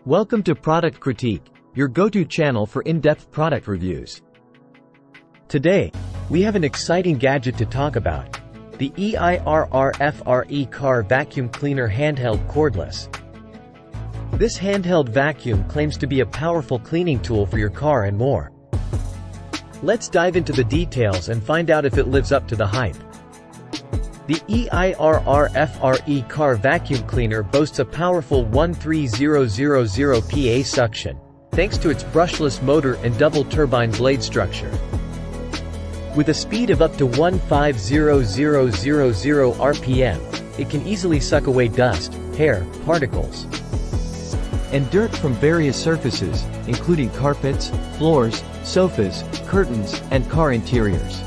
Welcome to Product Critique, your go-to channel for in-depth product reviews. Today, we have an exciting gadget to talk about: the EIRRFRE Car Vacuum Cleaner Handheld Cordless. This handheld vacuum claims to be a powerful cleaning tool for your car and more. Let's dive into the details and find out if it lives up to the hype. The EIRRFRE Car Vacuum Cleaner boasts a powerful 13000PA suction, thanks to its brushless motor and double turbine blade structure. With a speed of up to 150,000 RPM, it can easily suck away dust, hair, particles, and dirt from various surfaces, including carpets, floors, sofas, curtains, and car interiors.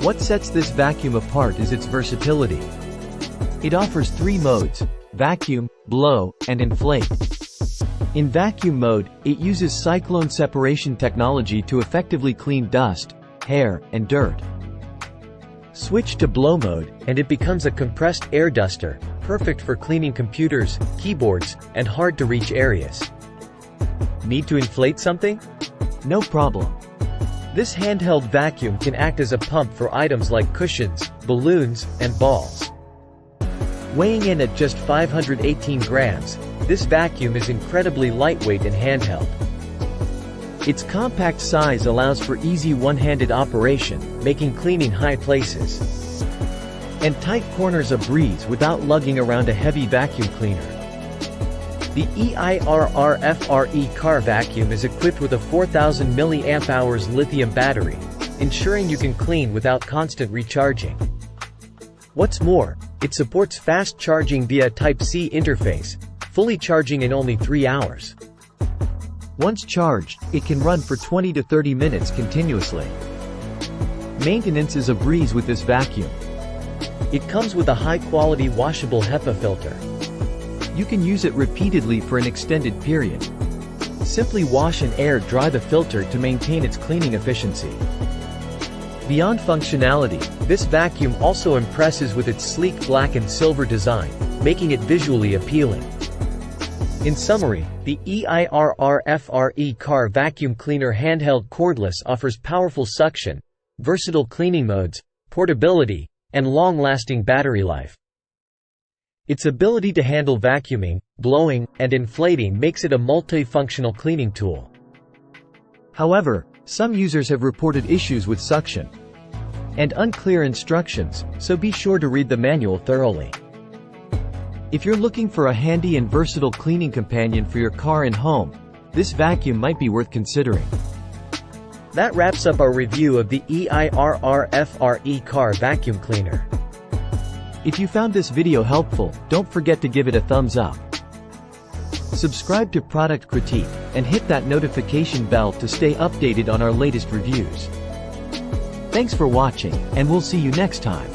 What sets this vacuum apart is its versatility. It offers 3 modes: vacuum, blow, and inflate. In vacuum mode, it uses cyclone separation technology to effectively clean dust, hair, and dirt. Switch to blow mode, and it becomes a compressed air duster, perfect for cleaning computers, keyboards, and hard-to-reach areas. Need to inflate something? No problem. This handheld vacuum can act as a pump for items like cushions, balloons, and balls. Weighing in at just 518 grams, this vacuum is incredibly lightweight and handheld. Its compact size allows for easy one-handed operation, making cleaning high places and tight corners a breeze without lugging around a heavy vacuum cleaner. The EIRRFRE Car Vacuum is equipped with a 4000 mAh lithium battery, ensuring you can clean without constant recharging. What's more, it supports fast charging via Type-C interface, fully charging in only 3 hours. Once charged, it can run for 20 to 30 minutes continuously. Maintenance is a breeze with this vacuum. It comes with a high-quality washable HEPA filter. You can use it repeatedly for an extended period. Simply wash and air dry the filter to maintain its cleaning efficiency. Beyond functionality, this vacuum also impresses with its sleek black and silver design, making it visually appealing. In summary, the EIRRFRE Car Vacuum Cleaner Handheld Cordless offers powerful suction, versatile cleaning modes, portability, and long-lasting battery life. Its ability to handle vacuuming, blowing, and inflating makes it a multifunctional cleaning tool. However, some users have reported issues with suction and unclear instructions, so be sure to read the manual thoroughly. If you're looking for a handy and versatile cleaning companion for your car and home, this vacuum might be worth considering. That wraps up our review of the EIRRFRE Car Vacuum Cleaner. If you found this video helpful, don't forget to give it a thumbs up. Subscribe to Product Critique, and hit that notification bell to stay updated on our latest reviews. Thanks for watching, and we'll see you next time.